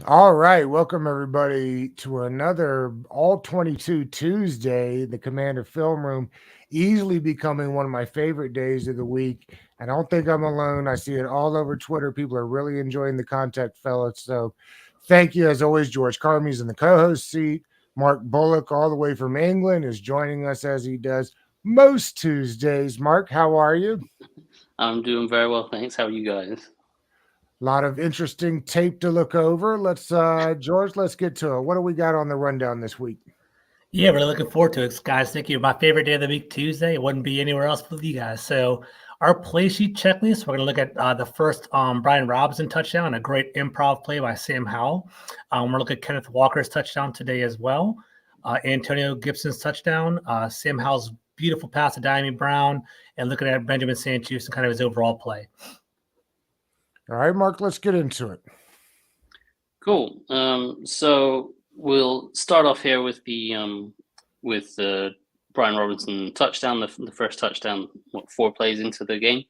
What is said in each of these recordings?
All right, welcome everybody to another All 22 Tuesday, the Commander Film Room, easily becoming one of my favorite days of the week. I don't think I'm alone. I see it all over Twitter. People are really enjoying the content, fellas. So thank you, as always. George Carmey's in the co host seat. Mark Bullock, all the way from England, is joining us as he does most Tuesdays. Mark, how are you? I'm doing very well, thanks. How are you guys? A lot of interesting tape to look over. George, let's get to it. What do we got on the rundown this week? Yeah, really looking forward to it, guys. Thank you. My favorite day of the week, Tuesday. It wouldn't be anywhere else with you guys. So, our play sheet checklist. We're going to look at the first Brian Robinson touchdown, a great improv play by Sam Howell. We're going to look at Kenneth Walker's touchdown today as well. Antonio Gibson's touchdown, Sam Howell's beautiful pass to Diami Brown, and looking at Benjamin Sanchez and kind of his overall play. All right, Mark, let's get into it. Cool. So we'll start off here with the Brian Robinson touchdown, the first touchdown, 4 plays into the game,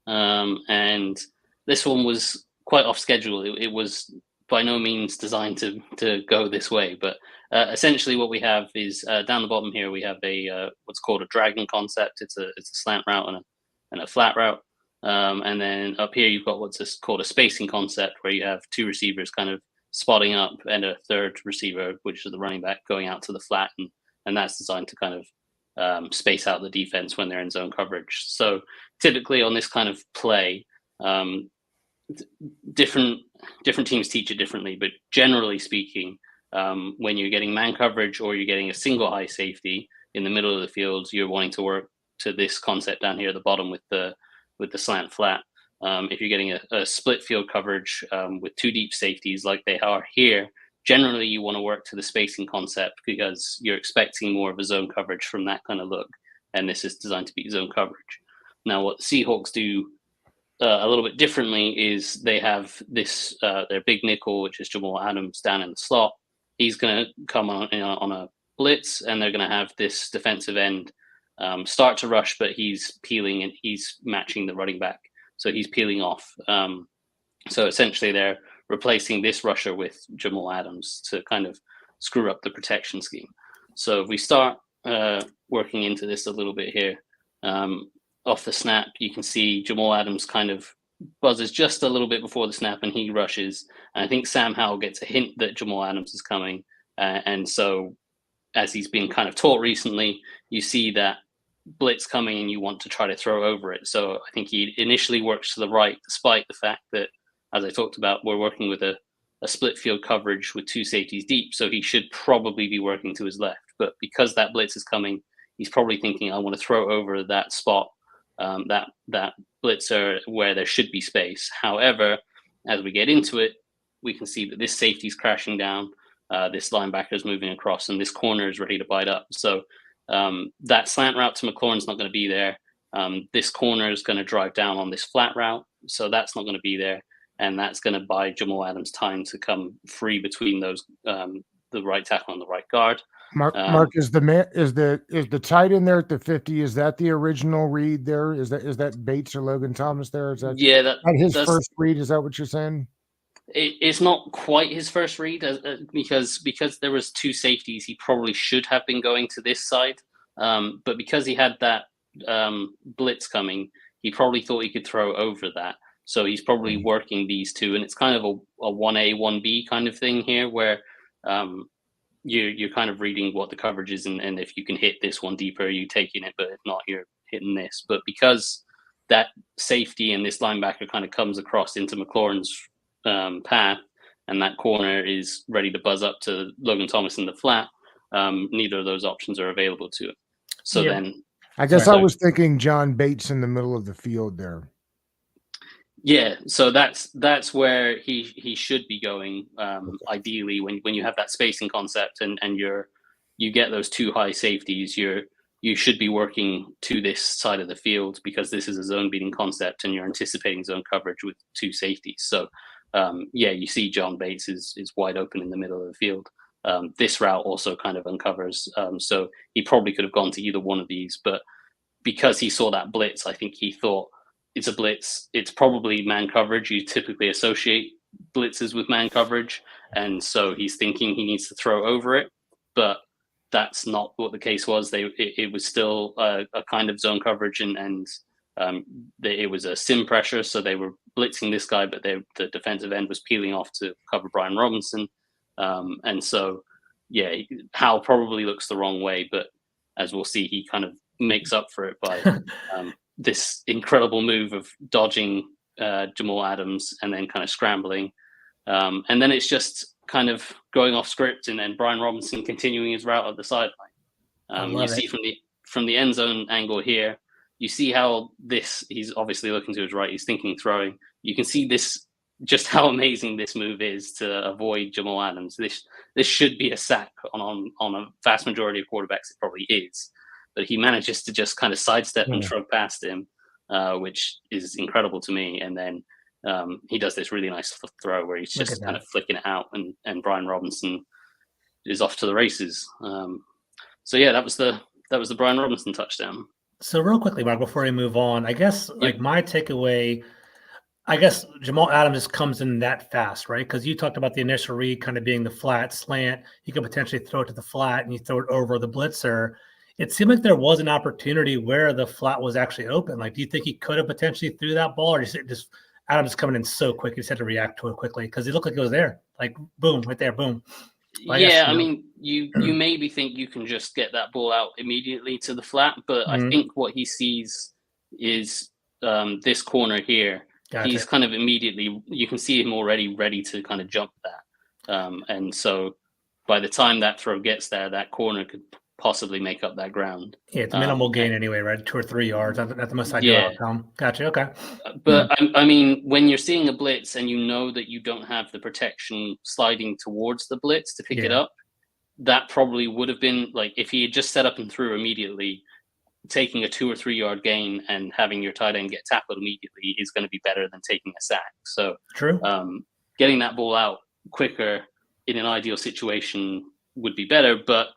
and this one was quite off schedule. It was by no means designed to go this way, but essentially what we have is down the bottom here we have a what's called a dragon concept. It's a slant route and a flat route. And then up here, you've got what's called a spacing concept, where you have two receivers kind of spotting up and a third receiver, which is the running back, going out to the flat. And that's designed to kind of space out the defense when they're in zone coverage. So typically on this kind of play, different teams teach it differently. But generally speaking, when you're getting man coverage or you're getting a single high safety in the middle of the field, you're wanting to work to this concept down here at the bottom with the slant flat. If you're getting a split field coverage with two deep safeties like they are here, generally you want to work to the spacing concept because you're expecting more of a zone coverage from that kind of look. And this is designed to be zone coverage. Now, what the Seahawks do a little bit differently is they have this, their big nickel, which is Jamal Adams down in the slot. He's going to come on a blitz, and they're going to have this defensive end start to rush, but he's peeling and he's matching the running back. So he's peeling off. So essentially they're replacing this rusher with Jamal Adams to kind of screw up the protection scheme. So if we start working into this a little bit here, off the snap, you can see Jamal Adams kind of buzzes just a little bit before the snap and he rushes. And I think Sam Howell gets a hint that Jamal Adams is coming. And so as he's been kind of taught recently, you see that blitz coming and you want to try to throw over it. So I think he initially works to the right, despite the fact that, as I talked about, we're working with a split field coverage with two safeties deep. So he should probably be working to his left. But because that blitz is coming, he's probably thinking, I want to throw over that spot, that blitzer where there should be space. However, as we get into it, we can see that this safety is crashing down. This linebacker is moving across, and this corner is ready to bite up. So that slant route to McLaurin's not going to be there. This corner is going to drive down on this flat route, so that's not going to be there, and that's going to buy Jamal Adams time to come free between those, the right tackle and the right guard. Mark, is the tight end there at the 50? Is that the original read there? Is that Bates or Logan Thomas there? Is that Yeah, his that's first read? Is that what you're saying? it's not quite his first read because there was two safeties. He probably should have been going to this side, but because he had that blitz coming, he probably thought he could throw over that. So he's probably working these two, and it's kind of a 1A 1B kind of thing here, where you're kind of reading what the coverage is, and if you can hit this one deeper, you're taking it, but if not, you're hitting this. But because that safety and this linebacker kind of comes across into McLaurin's path, and that corner is ready to buzz up to Logan Thomas in the flat, neither of those options are available to him. So then, I guess I was thinking John Bates in the middle of the field there. Yeah, so that's where he should be going. Ideally, when you have that spacing concept and you get those two high safeties, you should be working to this side of the field because this is a zone beating concept and you're anticipating zone coverage with two safeties. So you see John Bates is wide open in the middle of the field. This route also kind of uncovers. So he probably could have gone to either one of these, but because he saw that blitz, I think he thought it's a blitz. It's probably man coverage you typically associate blitzes with man coverage, and so he's thinking he needs to throw over it, but that's not what the case was. It was still a kind of zone coverage, and it was a sim pressure, so they were blitzing this guy, but the defensive end was peeling off to cover Brian Robinson, and so Howell probably looks the wrong way, but as we'll see, he kind of makes up for it by this incredible move of dodging Jamal Adams and then kind of scrambling, and then it's just kind of going off script, and then Brian Robinson continuing his route at the sideline. You see from the end zone angle here, you see how he's obviously looking to his right, he's thinking throwing. You can see just how amazing this move is to avoid Jamal Adams. This should be a sack on a vast majority of quarterbacks. It probably is, but he manages to just kind of sidestep and shrug past him, which is incredible to me. And then he does this really nice throw where he's just kind of flicking it out, and Brian Robinson is off to the races. So that was the Brian Robinson touchdown. So real quickly, Mark, before we move on, I guess my takeaway, Jamal Adams just comes in that fast, right? Because you talked about the initial read kind of being the flat slant. You could potentially throw it to the flat and you throw it over the blitzer. It seemed like there was an opportunity where the flat was actually open. Like, do you think he could have potentially threw that ball, or just Adams coming in so quick, he just had to react to it quickly because it looked like it was there, like boom, right there, boom. I mean, you maybe think you can just get that ball out immediately to the flat, but I think what he sees is this corner here. Gotcha. He's kind of immediately, you can see him already ready to kind of jump that. And so by the time that throw gets there, that corner could possibly make up that ground. Yeah, it's a minimal gain anyway, right? 2 or 3 yards at the most ideal outcome. Gotcha, okay. But I mean, when you're seeing a blitz and you know that you don't have the protection sliding towards the blitz to pick it up, that probably would have been, like, if he had just set up and threw immediately, taking a 2 or 3 yard gain and having your tight end get tackled immediately is going to be better than taking a sack. So true. Getting that ball out quicker in an ideal situation would be better, but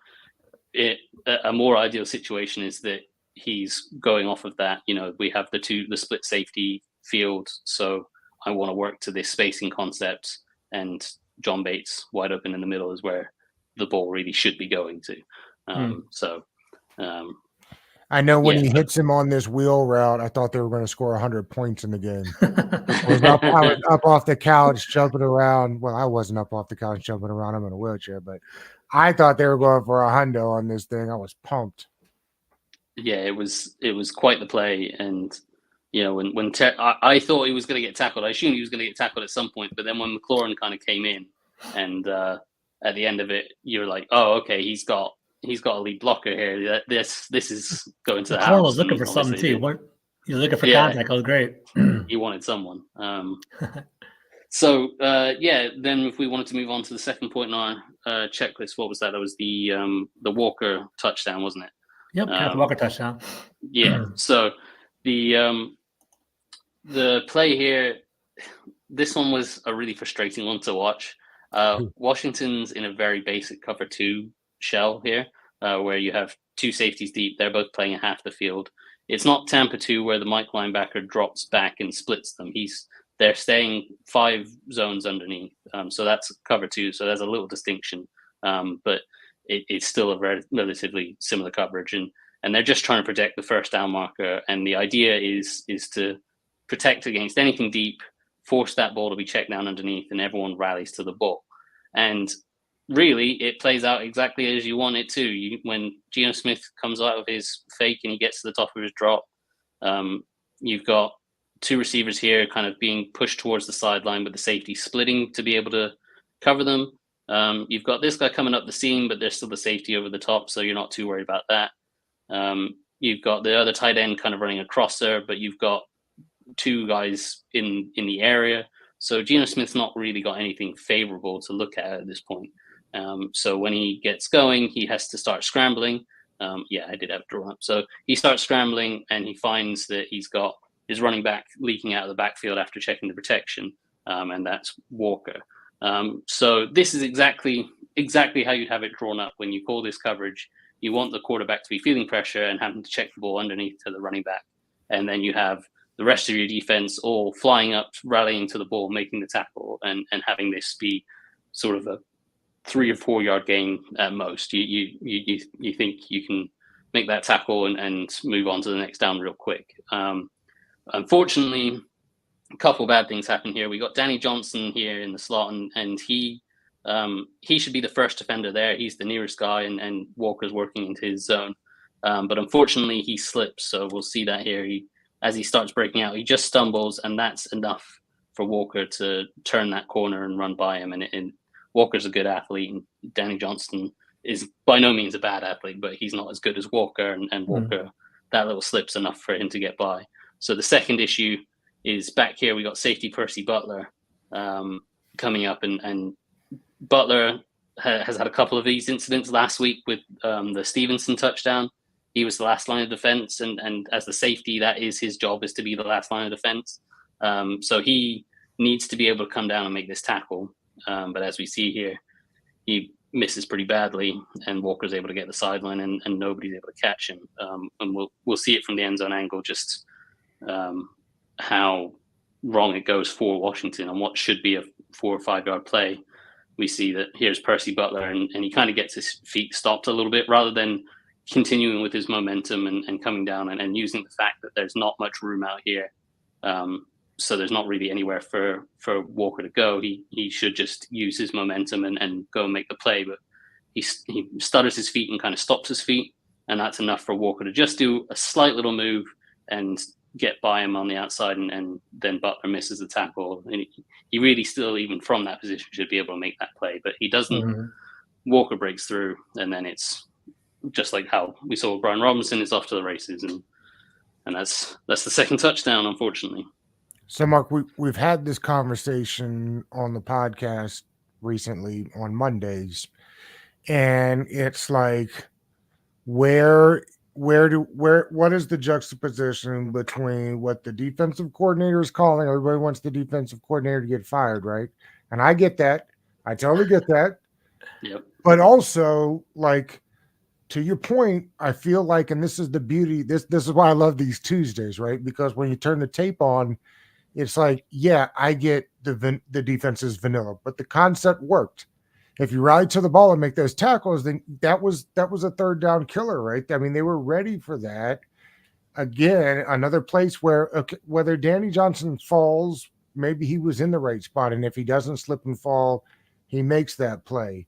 a more ideal situation is that he's going off of that. We have the split safety field, so I want to work to this spacing concept, and John Bates wide open in the middle is where the ball really should be going to. I know when he hits him on this wheel route, I thought they were going to score 100 points in the game. I was up off the couch jumping around. Well, I wasn't up off the couch jumping around. I'm in a wheelchair, but I thought they were going for a hundo on this thing. I was pumped. Yeah, it was quite the play, and when I thought he was going to get tackled. I assumed he was going to get tackled at some point, but then when McLaurin kind of came in, and at the end of it, you're like, oh, okay, he's got a lead blocker here. This is going to the house. McLaurin was looking for something too. He was looking for contact. That was great. He wanted someone. So then if we wanted to move on to the second point in our checklist, what was that? That was the Walker touchdown, wasn't it? Yep, Kenneth Walker touchdown. Yeah. So the play here, this one was a really frustrating one to watch. Washington's in a very basic cover 2 shell here, where you have 2 safeties deep. They're both playing at half the field. It's not Tampa 2 where the Mike linebacker drops back and splits them. They're staying 5 zones underneath. So that's cover 2. So there's a little distinction, but it's still a relatively similar coverage. And they're just trying to protect the first down marker. And the idea is to protect against anything deep, force that ball to be checked down underneath, and everyone rallies to the ball. And really, it plays out exactly as you want it to. When Geno Smith comes out of his fake and he gets to the top of his drop, you've got 2 receivers here kind of being pushed towards the sideline with the safety splitting to be able to cover them. You've got this guy coming up the seam, but there's still the safety over the top, so you're not too worried about that. You've got the other tight end kind of running across there, but you've got 2 guys in the area. So Geno Smith's not really got anything favorable to look at this point. So when he gets going, he has to start scrambling. I did have to draw up. So he starts scrambling, and he finds that he's got his running back leaking out of the backfield after checking the protection, and that's Walker. So this is exactly how you'd have it drawn up when you call this coverage. You want the quarterback to be feeling pressure and having to check the ball underneath to the running back, and then you have the rest of your defense all flying up, rallying to the ball, making the tackle, and having this be sort of a 3 or 4 yard gain at most. You think you can make that tackle and move on to the next down real quick. Unfortunately, a couple bad things happen here. We got Danny Johnson here in the slot, and he should be the first defender there. He's the nearest guy, and Walker's working into his zone. But unfortunately, he slips. So we'll see that here. As he starts breaking out, he just stumbles, and that's enough for Walker to turn that corner and run by him. And Walker's a good athlete, and Danny Johnson is by no means a bad athlete, but he's not as good as Walker. And Walker, that little slip's enough for him to get by. So the second issue is back here. We got safety Percy Butler coming up, and Butler has had a couple of these incidents last week with the Stevenson touchdown. He was the last line of defense, and as the safety, that is his job, is to be the last line of defense. So he needs to be able to come down and make this tackle. But as we see here, he misses pretty badly, and Walker's able to get the sideline, and nobody's able to catch him. And we'll see it from the end zone angle, just how wrong it goes for Washington on what should be a 4 or 5 yard play. We see that here's Percy Butler, and he kind of gets his feet stopped a little bit rather than continuing with his momentum and coming down and using the fact that there's not much room out here. So there's not really anywhere for Walker to go. He should just use his momentum and go and make the play. But he stutters his feet and kind of stops his feet. And that's enough for Walker to just do a slight little move and get by him on the outside. And then Butler misses the tackle. And he really still, even from that position, should be able to make that play. But he doesn't. Walker breaks through, and then it's just like how we saw Brian Robinson is off to the races, and that's the second touchdown, unfortunately. So, Mark, we've had this conversation on the podcast recently on Mondays, and it's like, what is the juxtaposition between what the defensive coordinator is calling? Everybody wants the defensive coordinator to get fired, right? And I get that. I totally get that. Yep. But also, like, to your point, I feel like, and this is the beauty, this is why I love these Tuesdays, right? Because when you turn the tape on, it's like, yeah, I get the defense is vanilla, but the concept worked. If you ride to the ball and make those tackles, then that was a third down killer, right? I mean, they were ready for that. Again, another place where, okay, whether Danny Johnson falls, maybe he was in the right spot, and if he doesn't slip and fall, he makes that play.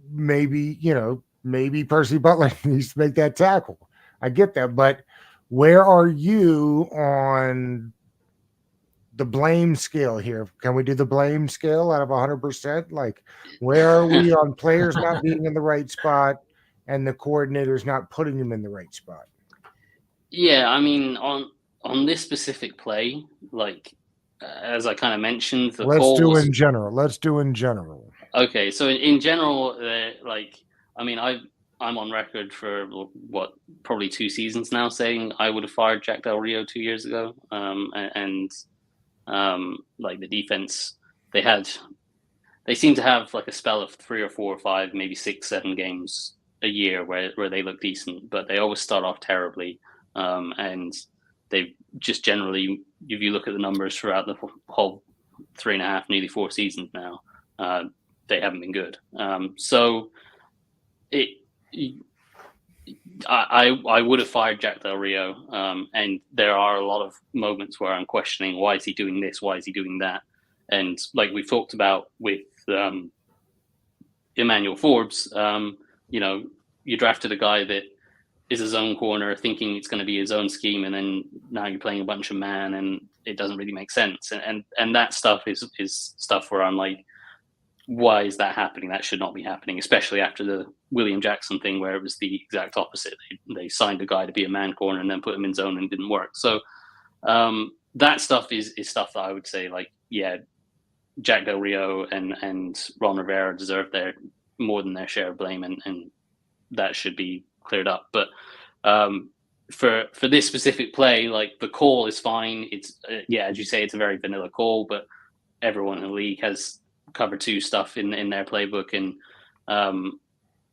Maybe Percy Butler needs to make that tackle. I get that, but where are you on the blame scale here? Can we do the blame scale out of 100%? Like, where are we on players not being in the right spot and the coordinators not putting them in the right spot? Yeah, I mean, on this specific play, like, as I kind of mentioned, Let's do in general. Okay, so in general, like, I mean, I'm on record for probably 2 seasons now saying I would have fired Jack Del Rio 2 years ago. Like the defense, they seem to have like a spell of 3 or 4 or 5, maybe 6, 7 games a year where they look decent, but they always start off terribly. And they've just generally, if you look at the numbers throughout the whole 3.5, nearly 4 seasons now, they haven't been good. So I would have fired Jack Del Rio, and there are a lot of moments where I'm questioning, why is he doing this? Why is he doing that? And like we've talked about with Emmanuel Forbes, you drafted a guy that is a zone corner thinking it's going to be his own scheme, and then now you're playing a bunch of man, and it doesn't really make sense. And that stuff is stuff where I'm like, why is that happening? That should not be happening, especially after the William Jackson thing where it was the exact opposite. They signed a guy to be a man corner and then put him in zone and it didn't work. So that stuff is stuff that I would say, like, yeah, Jack Del Rio and Ron Rivera deserve more than their share of blame, and that should be cleared up. But for this specific play, like, the call is fine. It's as you say, it's a very vanilla call, but everyone in the league has cover 2 stuff in their playbook, and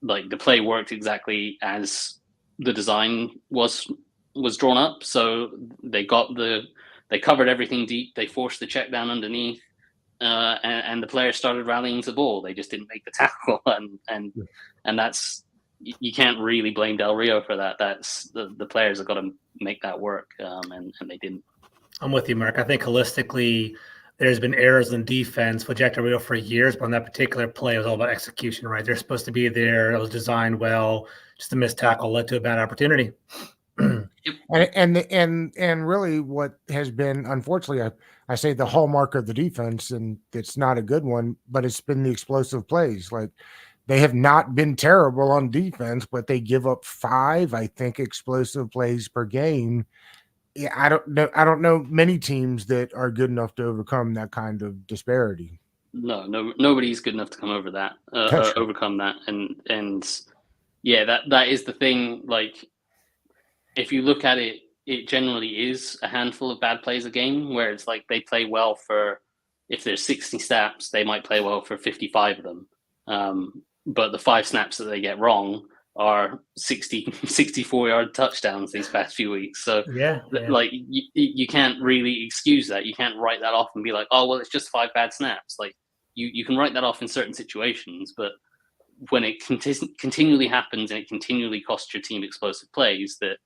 like the play worked exactly as the design was was drawn up, so they covered everything deep. They forced the check down underneath, and the players started rallying to the ball. They just didn't make the tackle, and that's, you can't really blame Del Rio for that. That's the players have got to make that work, and they didn't. I'm with you, Mark. I think holistically, there's been errors in defense with Jack Del Rio for years, but on that particular play, it was all about execution, right? They're supposed to be there. It was designed well. Just a missed tackle led to a bad opportunity. And really what has been, unfortunately, I say the hallmark of the defense, and it's not a good one, but it's been the explosive plays. Like, they have not been terrible on defense, but they give up 5, I think, explosive plays per game. Yeah, I don't know many teams that are good enough to overcome that kind of disparity. No, nobody's good enough to come over that, overcome that, and yeah, that is the thing. Like, if you look at it, it generally is a handful of bad plays a game, where it's like they play well for, if there's 60 snaps, they might play well for 55 of them. But the 5 snaps that they get wrong are 64-yard touchdowns these past few weeks. So yeah. like you can't really excuse that. You can't write that off and be like, oh, well, it's just 5 bad snaps. Like, you can write that off in certain situations, but when it continually happens and it continually costs your team explosive plays, that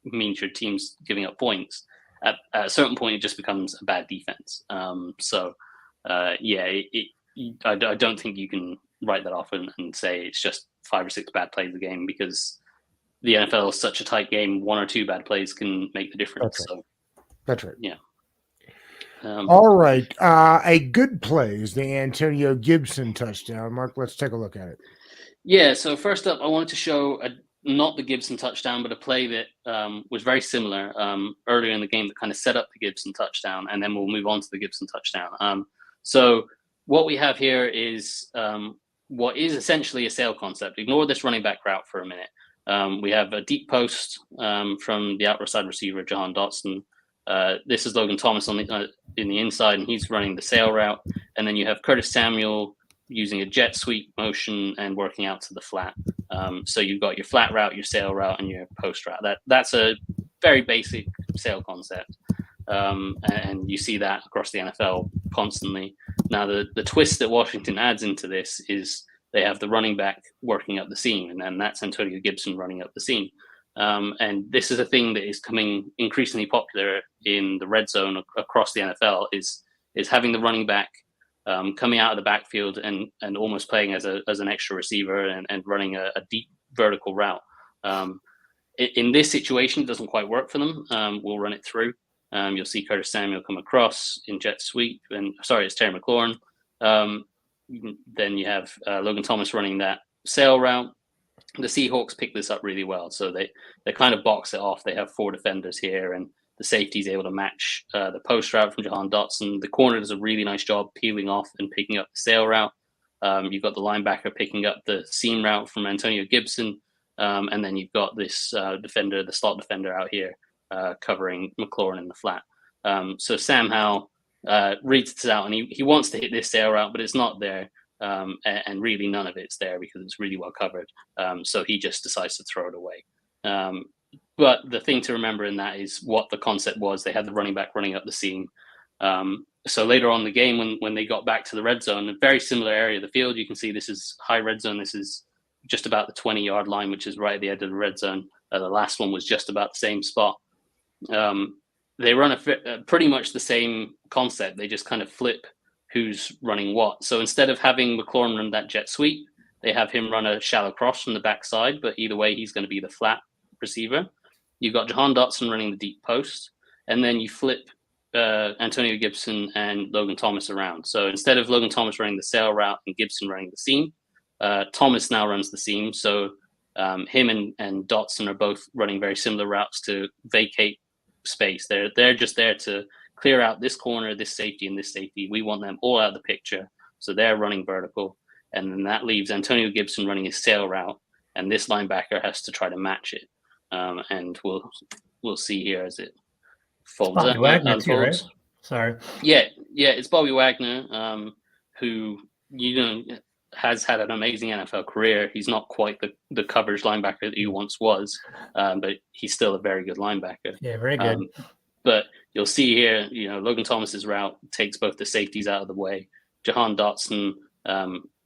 means your team's giving up points. At a certain point, it just becomes a bad defense. I don't think you can write that off and say it's just 5 or 6 bad plays a game, because the NFL is such a tight game. 1 or 2 bad plays can make the difference. That's right. So that's right. Yeah. All right. A good play is the Antonio Gibson touchdown. Mark, let's take a look at it. Yeah. So first up, I wanted to show not the Gibson touchdown, but a play that was very similar earlier in the game that kind of set up the Gibson touchdown, and then we'll move on to the Gibson touchdown. So what we have here is what is essentially a sail concept. Ignore this running back route for a minute. We have a deep post from the outside receiver, Jahan Dotson. This is Logan Thomas on in the inside, and he's running the sail route. And then you have Curtis Samuel using a jet sweep motion and working out to the flat. So you've got your flat route, your sail route, and your post route. That's a very basic sail concept. And you see that across the NFL constantly. Now, the twist that Washington adds into this is they have the running back working up the seam, and then that's Antonio Gibson running up the seam. And this is a thing that is coming increasingly popular in the red zone across the NFL, is having the running back coming out of the backfield and almost playing as an extra receiver and running a deep vertical route. In this situation, it doesn't quite work for them. We'll run it through. You'll see Curtis Samuel come across in jet sweep, it's Terry McLaurin. Then you have Logan Thomas running that sail route. The Seahawks pick this up really well, so they kind of box it off. They have 4 defenders here, and the safety is able to match the post route from Jahan Dotson. The corner does a really nice job peeling off and picking up the sail route. You've got the linebacker picking up the seam route from Antonio Gibson, and then you've got this defender, the slot defender out here, covering McLaurin in the flat. So Sam Howell reads this out, and he wants to hit this sail route, but it's not there. And really none of it's there because it's really well covered. So he just decides to throw it away. But the thing to remember in that is what the concept was. They had the running back running up the seam. So later on in the game, when they got back to the red zone, a very similar area of the field, you can see this is high red zone. This is just about the 20-yard line, which is right at the edge of the red zone. The last one was just about the same spot. They run pretty much the same concept. They just kind of flip who's running what. So instead of having McLaurin run that jet sweep, they have him run a shallow cross from the backside, but either way, he's going to be the flat receiver. You've got Jahan Dotson running the deep post, and then you flip Antonio Gibson and Logan Thomas around. So instead of Logan Thomas running the sail route and Gibson running the seam, Thomas now runs the seam. So him and Dotson are both running very similar routes to vacate space. They're just there to clear out this corner, this safety, and this safety. We want them all out of the picture. So they're running vertical. And then that leaves Antonio Gibson running his sail route, and this linebacker has to try to match it. And we'll see here as it folds Bobby up. Wagner too, right? Sorry. Yeah, it's Bobby Wagner, who has had an amazing NFL career. He's not quite the coverage linebacker that he once was, but he's still a very good linebacker. Yeah, very good. But you'll see here, Logan Thomas's route takes both the safeties out of the way. Jahan Dotson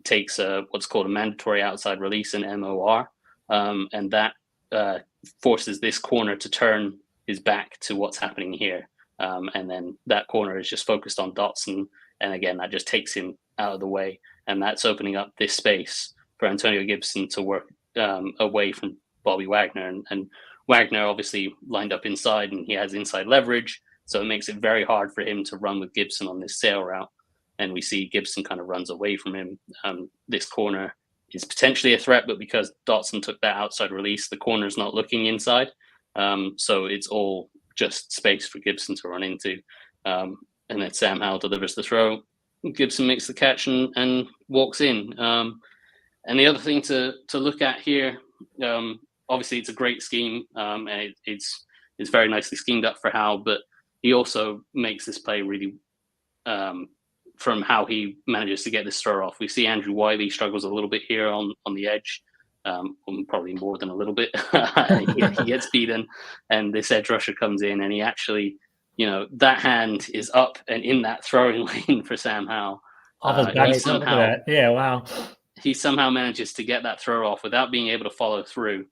takes what's called a mandatory outside release, an MOR, and that forces this corner to turn his back to what's happening here. And then that corner is just focused on Dotson. And again, that just takes him out of the way. And that's opening up this space for Antonio Gibson to work away from Bobby Wagner. And Wagner obviously lined up inside, and he has inside leverage. So it makes it very hard for him to run with Gibson on this sail route. And we see Gibson kind of runs away from him. This corner is potentially a threat, but because Dotson took that outside release, the corner's not looking inside. So it's all just space for Gibson to run into. And then Sam Howell delivers the throw. Gibson makes the catch and walks in. And the other thing to look at here, obviously it's a great scheme. And it's very nicely schemed up for Howell, but he also makes this play really from how he manages to get this throw off. We see Andrew Wiley struggles a little bit here on the edge, probably more than a little bit. He gets beaten, and this edge rusher comes in, and he actually, that hand is up and in that throwing lane for Sam Howell. Yeah, wow. He somehow manages to get that throw off without being able to follow through,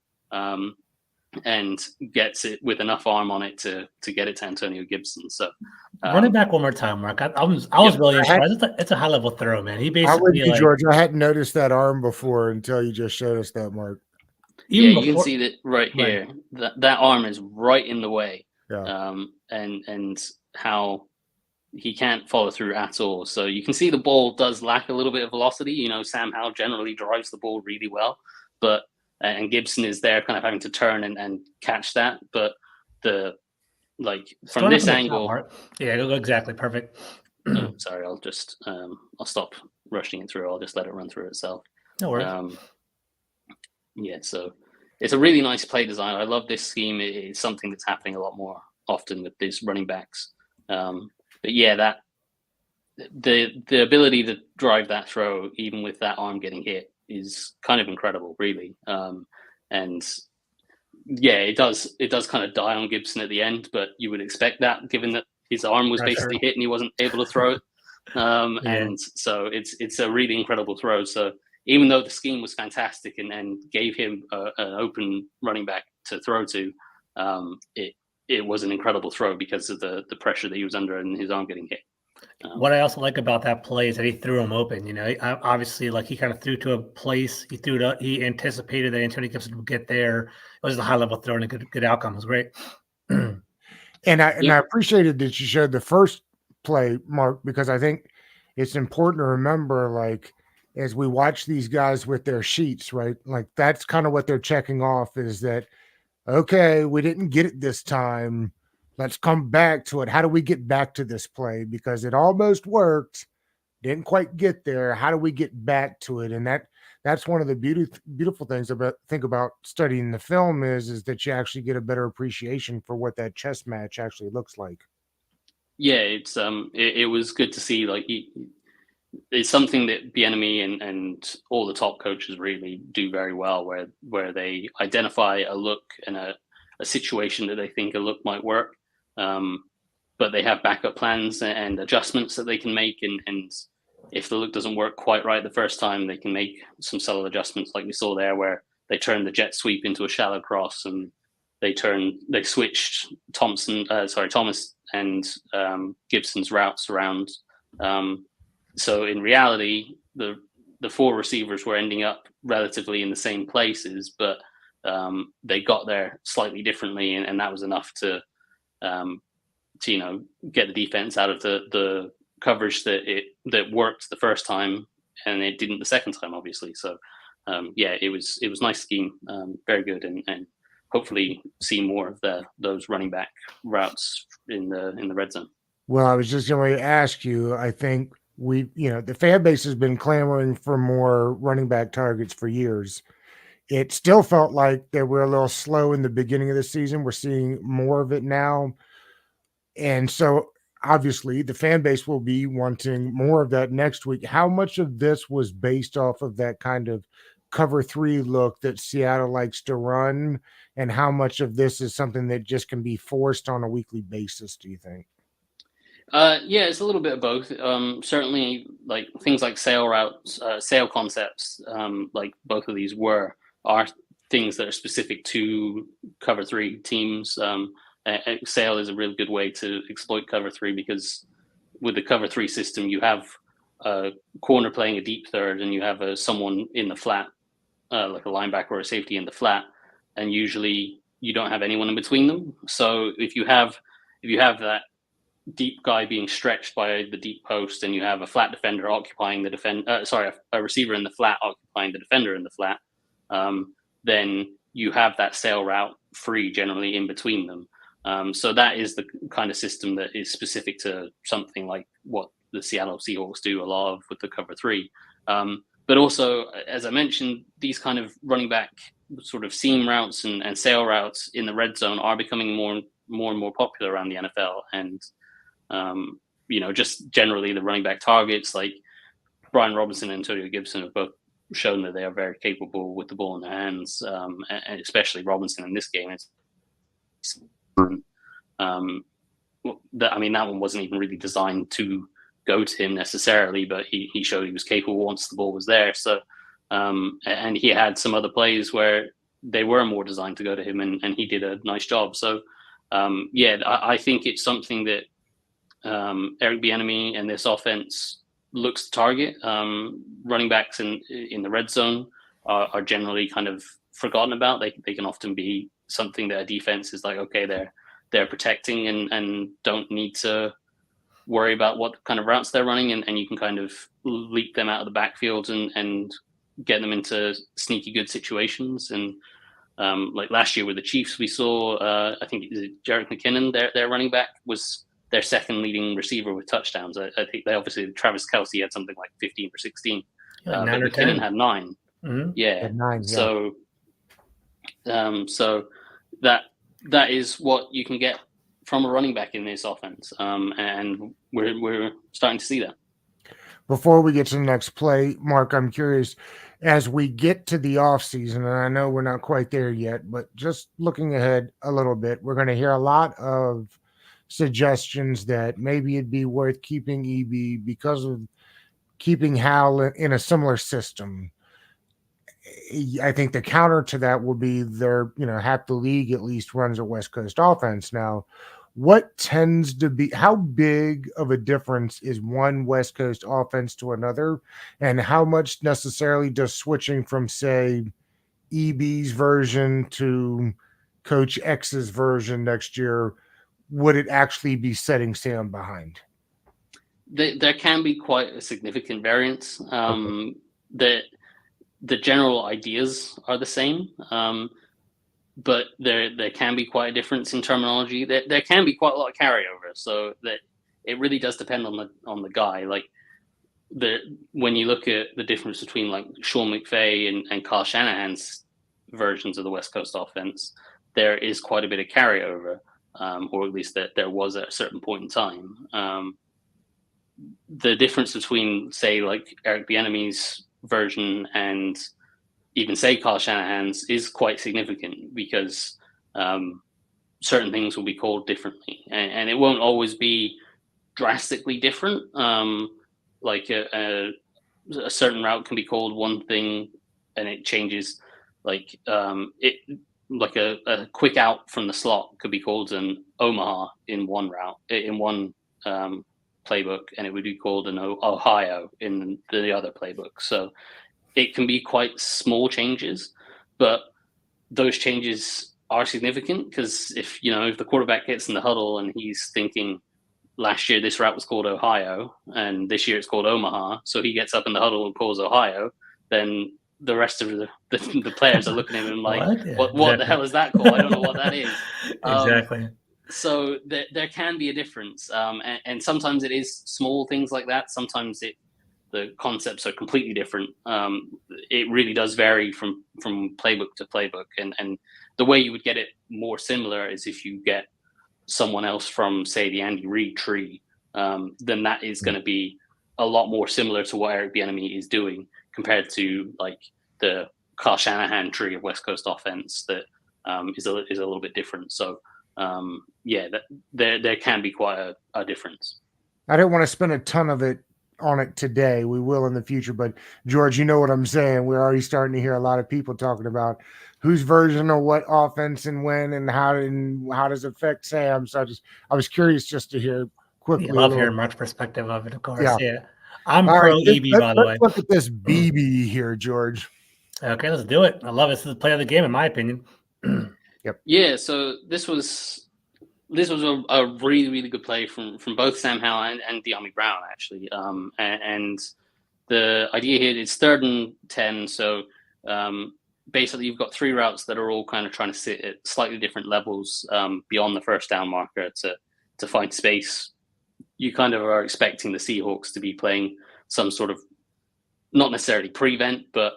and gets it with enough arm on it to get it to Antonio Gibson. So run it back one more time, Mark. I was really impressed. It's a high level throw, man. He basically George. I hadn't noticed that arm before until you just showed us that, Mark. You can see that right here. That arm is right in the way. Yeah. And how he can't follow through at all. So you can see the ball does lack a little bit of velocity. Sam Howell generally drives the ball really well, and Gibson is there kind of having to turn and catch that. But from this angle. Exactly. Perfect. Sorry, I'll just, I'll stop rushing it through. I'll just let it run through itself. No worries. So it's a really nice play design. I love this scheme. It's something that's happening a lot more often with these running backs. But yeah, that the ability to drive that throw, even with that arm getting hit, is kind of incredible, really. And yeah, it does kind of die on Gibson at the end, but you would expect that given that his arm was basically hit and he wasn't able to throw it. And so it's a really incredible throw. So even though the scheme was fantastic and gave him an open running back to throw to, it was an incredible throw because of the pressure that he was under and his arm getting hit. What I also like about that play is that he threw him open. Obviously, he kind of threw to a place. He anticipated that Antonio Gibson would get there. It was a high level throw and a good outcome. It was great. And I appreciated that you showed the first play, Mark, because I think it's important to remember, as we watch these guys with their sheets, right? That's kind of what they're checking off is that, okay, we didn't get it this time. Let's come back to it. How do we get back to this play? Because it almost worked, didn't quite get there. How do we get back to it? And that's one of the beautiful things about studying the film is that you actually get a better appreciation for what that chess match actually looks like. Yeah, it's it was good to see. It's something that Bieniemy and all the top coaches really do very well, where they identify a look and a situation that they think a look might work. But they have backup plans and adjustments that they can make. And if the look doesn't work quite right the first time, they can make some subtle adjustments like we saw there, where they turned the jet sweep into a shallow cross and they switched Thomas and Gibson's routes around. So in reality, the four receivers were ending up relatively in the same places, but they got there slightly differently. And that was enough to get the defense out of the coverage that worked the first time, and it didn't the second time, obviously. So it was nice scheme, very good, and hopefully see more of those running back routes in the red zone. Well, I was just going to ask you, I think the fan base has been clamoring for more running back targets for years. It still felt like they were a little slow in the beginning of the season. We're seeing more of it now. And so obviously the fan base will be wanting more of that next week. How much of this was based off of that kind of cover 3 look that Seattle likes to run, and how much of this is something that just can be forced on a weekly basis, do you think? Yeah, it's a little bit of both. Certainly, like things like sail routes, sail concepts, like both of these are things that are specific to cover 3 teams. Sail is a really good way to exploit cover 3 because with the cover 3 system, you have a corner playing a deep third, and you have someone in the flat, like a linebacker or a safety in the flat, and usually you don't have anyone in between them. So if you have that deep guy being stretched by the deep post, and you have a flat defender occupying a receiver in the flat occupying the defender in the flat, then you have that sail route free generally in between them. So that is the kind of system that is specific to something like what the Seattle Seahawks do a lot of with the cover 3. But also, as I mentioned, these kind of running back sort of seam routes and sail routes in the red zone are becoming more and more popular around the NFL. And just generally the running back targets like Brian Robinson and Antonio Gibson have both shown that they are very capable with the ball in their hands, and especially Robinson in this game. That one wasn't even really designed to go to him necessarily, but he showed he was capable once the ball was there. So, and he had some other plays where they were more designed to go to him, and he did a nice job. So, I think it's something that Eric Bieniemy and this offense looks to target. Running backs in the red zone are generally kind of forgotten about. They can often be something that a defense is like, okay, they're protecting and don't need to worry about what kind of routes they're running, and you can kind of leap them out of the backfield and get them into sneaky good situations. And like last year with the Chiefs, we saw I think Jerick McKinnon, their running back, was their second leading receiver with touchdowns. I think they obviously Travis Kelce had something like 15 or 16. Like 9 but or McKinnon 10. had 9. Mm-hmm. Yeah. 9, yeah. So that is what you can get from a running back in this offense, and we're starting to see that. Before we get to the next play, Mark, I'm curious, as we get to the offseason, and I know we're not quite there yet, but just looking ahead a little bit, we're going to hear a lot of suggestions that maybe it'd be worth keeping EB because of keeping Hal in a similar system. I think the counter to that will be half the league at least runs a West Coast offense. Now, what tends to be, how big of a difference is one West Coast offense to another? And how much necessarily does switching from, say, EB's version to Coach X's version next year, would it actually be setting Sam behind? There can be quite a significant variance. The general ideas are the same, but there can be quite a difference in terminology. There can be quite a lot of carryover, so that it really does depend on the guy. Like when you look at the difference between like Sean McVay and Kyle Shanahan's versions of the West Coast offense, there is quite a bit of carryover, or at least that there was at a certain point in time. The difference between, say, like Eric Bieniemy's version and even say Kyle Shanahan's is quite significant, because certain things will be called differently, and it won't always be drastically different. Like a certain route can be called one thing and it changes. Like like a quick out from the slot could be called an Omaha in one route, in one playbook, and it would be called an Ohio in the other playbook. So it can be quite small changes, but those changes are significant, because if the quarterback gets in the huddle and he's thinking, last year this route was called Ohio and this year it's called Omaha, so he gets up in the huddle and calls Ohio, then the rest of the players are looking at him like, what the hell is that called? I don't know what that is. Exactly. So there can be a difference, and sometimes it is small things like that. Sometimes the concepts are completely different. It really does vary from playbook to playbook, and the way you would get it more similar is if you get someone else from, say, the Andy Reid tree then that is going to be a lot more similar to what Eric Bieniemy is doing compared to like the Kyle Shanahan tree of West Coast offense that is a little bit different. So there can be quite a difference. I didn't want to spend a ton of it on it today. We will in the future, but George, you know what I'm saying. We're already starting to hear a lot of people talking about whose version of what offense and when and how does it affect Sam. So I was curious just to hear quickly. I love hearing Mark's perspective of it, of course. Yeah. I'm All pro right, EB, by the way. Let's look at this BB here, George. Okay, let's do it. I love it. This is the play of the game, in my opinion. Yep. Yeah, so this was a really, really good play from both Sam Howell and Diami Brown, actually. And the idea here is 3rd and 10. So basically, you've got 3 routes that are all kind of trying to sit at slightly different levels beyond the first down marker to find space. You kind of are expecting the Seahawks to be playing some sort of, not necessarily prevent, but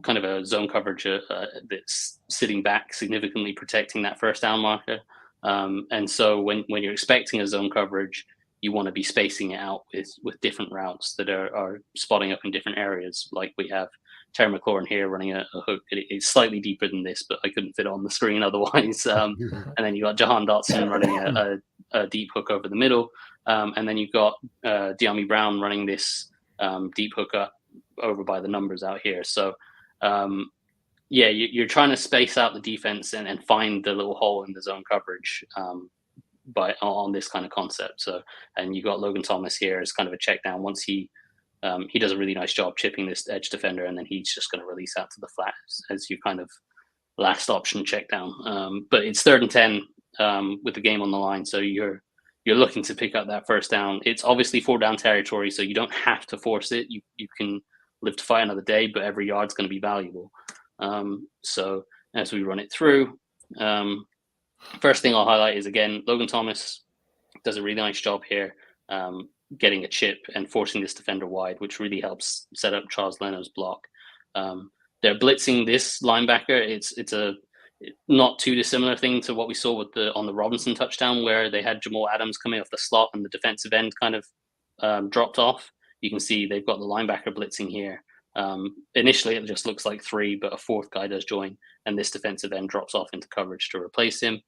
kind of a zone coverage that's sitting back, significantly protecting that first down marker. And so when you're expecting a zone coverage, you want to be spacing it out with different routes that are spotting up in different areas. Like we have Terry McLaurin here running a hook. It's slightly deeper than this, but I couldn't fit it on the screen otherwise. And then you got Jahan Dotson running a deep hook over the middle. And then you've got Diami Brown running this deep hook up over by the numbers out here. So you're trying to space out the defense and find the little hole in the zone coverage on this kind of concept. So, and you got Logan Thomas here as kind of a check down. Once he does a really nice job chipping this edge defender, and then he's just going to release out to the flat as you kind of last option check down. But it's 3rd and 10 with the game on the line, so you're looking to pick up that first down. It's obviously 4 down territory, so you don't have to force it. You can live to fight another day, but every yard's going to be valuable. So as we run it through, first thing I'll highlight is, again, Logan Thomas does a really nice job here getting a chip and forcing this defender wide, which really helps set up Charles Leno's block. They're blitzing this linebacker. It's a not too dissimilar thing to what we saw on the Robinson touchdown, where they had Jamal Adams coming off the slot and the defensive end kind of dropped off. You can see they've got the linebacker blitzing here. Initially, it just looks like 3, but a 4th guy does join, and this defensive end drops off into coverage to replace him.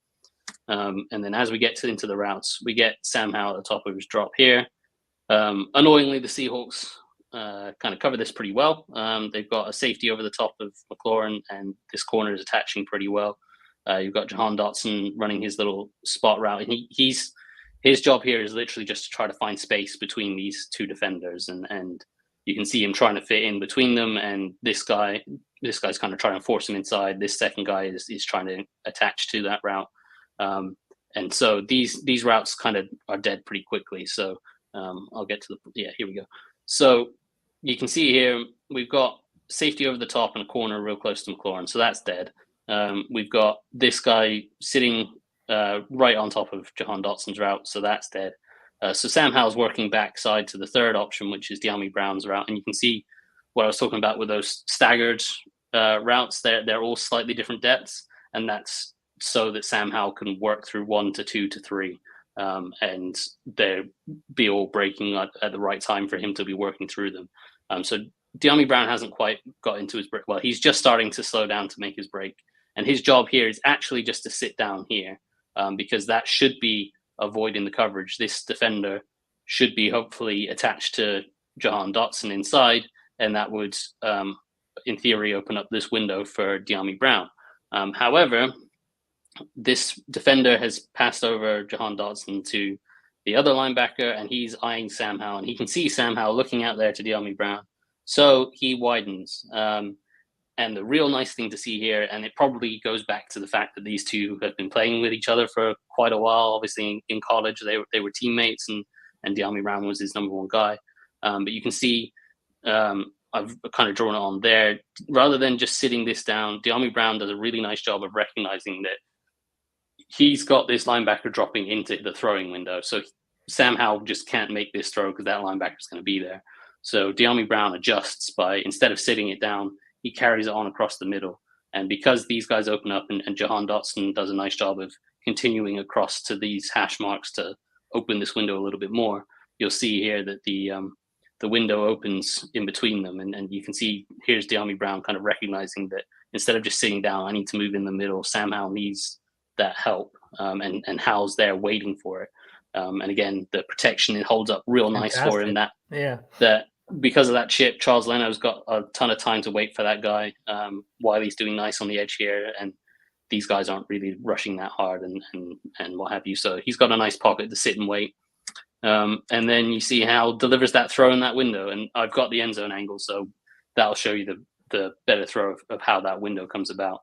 And then as we get into the routes, we get Sam Howell at the top of his drop here. Annoyingly, the Seahawks kind of cover this pretty well. They've got a safety over the top of McLaurin, and this corner is attaching pretty well. You've got Jahan Dotson running his little spot route, and his job here is literally just to try to find space between these 2 defenders, and you can see him trying to fit in between them, and this guy's kind of trying to force him inside. This second guy is trying to attach to that route. And so these routes kind of are dead pretty quickly. So I'll get to here we go. So you can see here, we've got safety over the top and a corner real close to McLaurin. So that's dead. We've got this guy sitting right on top of Jahan Dotson's route. So that's dead. So Sam Howell's working backside to the 3rd option, which is Diami Brown's route. And you can see what I was talking about with those staggered routes. They're all slightly different depths. And that's so that Sam Howell can work through 1 to 2 to 3. And they'll be all breaking at the right time for him to be working through them. So Diami Brown hasn't quite got into his break. Well, he's just starting to slow down to make his break. And his job here is actually just to sit down here because that should be avoiding the coverage. This defender should be hopefully attached to Jahan Dotson inside, and that would, in theory, open up this window for Diami Brown. However, this defender has passed over Jahan Dotson to the other linebacker, and he's eyeing Sam Howell, and he can see Sam Howell looking out there to Diami Brown. So he widens. And the real nice thing to see here, and it probably goes back to the fact that these 2 have been playing with each other for quite a while. Obviously, in college, they were teammates, and Diami Brown was his number 1 guy. But you can see I've kind of drawn it on there. Rather than just sitting this down, Diami Brown does a really nice job of recognizing that he's got this linebacker dropping into the throwing window. So Sam Howell just can't make this throw because that linebacker is going to be there. So Diami Brown adjusts by, instead of sitting it down, he carries it on across the middle. And because these guys open up and Jahan Dotson does a nice job of continuing across to these hash marks to open this window a little bit more, you'll see here that the window opens in between them, and you can see here's Diami Brown kind of recognizing that instead of just sitting down, I need to move in the middle. Sam Howell needs that help, and Howell's there waiting for it. And again, the protection, it holds up real nice for him. That because of that chip, Charles Leno's got a ton of time to wait for that guy while he's doing nice on the edge here, and these guys aren't really rushing that hard and what have you. So he's got a nice pocket to sit and wait. And then you see Howell delivers that throw in that window, and I've got the end zone angle, so that'll show you the better throw of how that window comes about.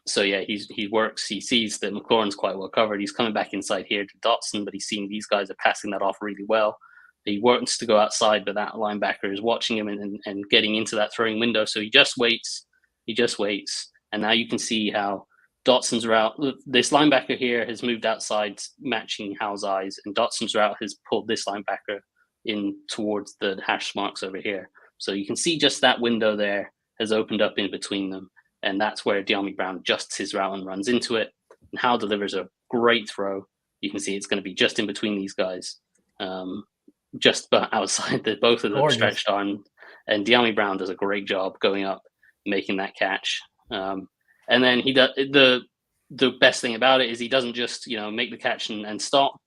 So yeah, he works. He sees that McLaurin's quite well covered. He's coming back inside here to Dotson, but he's seeing these guys are passing that off really well. He wants to go outside, but that linebacker is watching him and getting into that throwing window. So he just waits. And now you can see how Dotson's route, this linebacker here has moved outside, matching Howell's eyes, and Dotson's route has pulled this linebacker in towards the hash marks over here. So you can see just that window there has opened up in between them. And that's where Diami Brown adjusts his route and runs into it. And Howell delivers a great throw. You can see it's going to be just in between these guys, just outside both of them stretched on. And Diami Brown does a great job going up, making that catch. And then he does the best thing about it is he doesn't just make the catch and stop.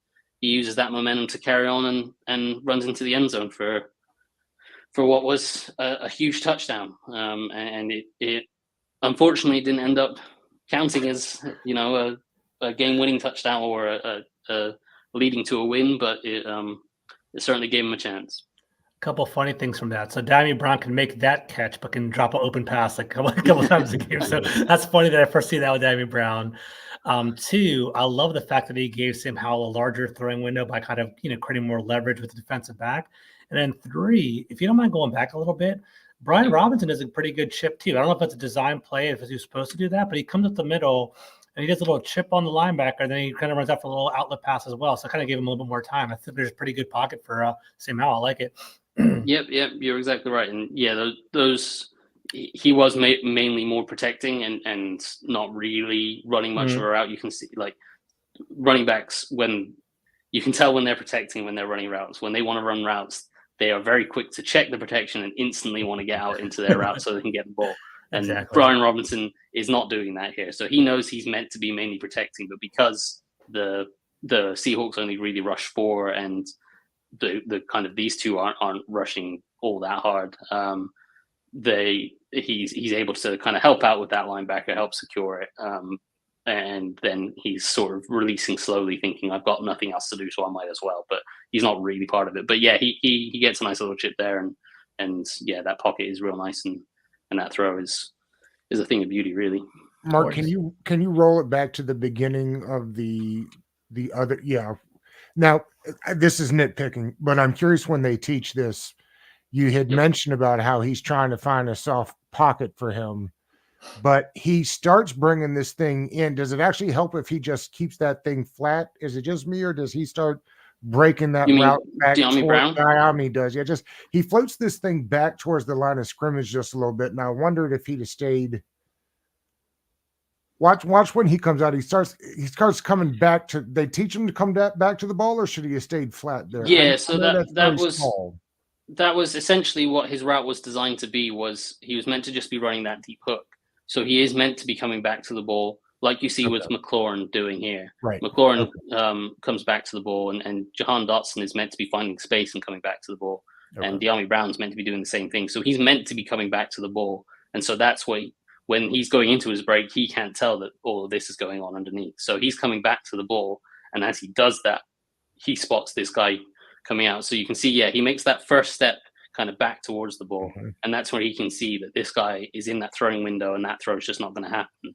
He uses that momentum to carry on and runs into the end zone for what was a huge touchdown. And it unfortunately didn't end up counting as a game-winning touchdown or a leading to a win, but it certainly gave him a chance. A couple of funny things from that. So Diami Brown can make that catch, but can drop an open pass like a couple times a game. So that's funny that I first see that with Diami Brown. Two, I love the fact that he gave Sam Howell a larger throwing window by kind of creating more leverage with the defensive back. And then three, if you don't mind going back a little bit, Brian Robinson is a pretty good chip too. I don't know if it's a design play, if he's supposed to do that, but he comes up the middle and he does a little chip on the linebacker, and then he kind of runs out for a little outlet pass as well. So I kind of gave him a little bit more time. I think there's a pretty good pocket for Sam Howell. I like it. Yep, you're exactly right. And yeah, those he was mainly more protecting and not really running much of a route. You can see like running backs, when you can tell when they're protecting, when they're running routes. When they want to run routes, they are very quick to check the protection and instantly want to get out into their route so they can get the ball. And exactly. Brian Robinson is not doing that here. So he knows he's meant to be mainly protecting, but because the Seahawks only really rush 4 and the kind of these two aren't rushing all that hard, he's able to kind of help out with that linebacker, help secure it. And then he's sort of releasing slowly, thinking, I've got nothing else to do, so I might as well. But he's not really part of it. But yeah, he gets a nice little chip there, and yeah, that pocket is real nice, and that throw is a thing of beauty, really. Mark, can you roll it back to the beginning of the other? Yeah. Now, this is nitpicking, but I'm curious when they teach this. You had mentioned about how he's trying to find a soft pocket for him, but he starts bringing this thing in. Does it actually help if he just keeps that thing flat? Is it just me, or does he start breaking that route back? Diami does. Yeah, he floats this thing back towards the line of scrimmage just a little bit. And I wondered if he'd have stayed. Watch when he comes out. He starts coming back to. They teach him to come back to the ball, or should he have stayed flat there? Yeah, so that was essentially what his route was designed to be. Was he was meant to just be running that deep hook. So he is meant to be coming back to the ball, like you see with McLaurin doing here. Right. McLaurin comes back to the ball, and Jahan Dotson is meant to be finding space and coming back to the ball. Okay. And Diami Brown's meant to be doing the same thing. So he's meant to be coming back to the ball. And so that's why when he's going into his break, he can't tell that all of this is going on underneath. So he's coming back to the ball. And as he does that, he spots this guy coming out. So you can see, he makes that first step kind of back towards the ball. Mm-hmm. And that's where he can see that this guy is in that throwing window and that throw is just not going to happen.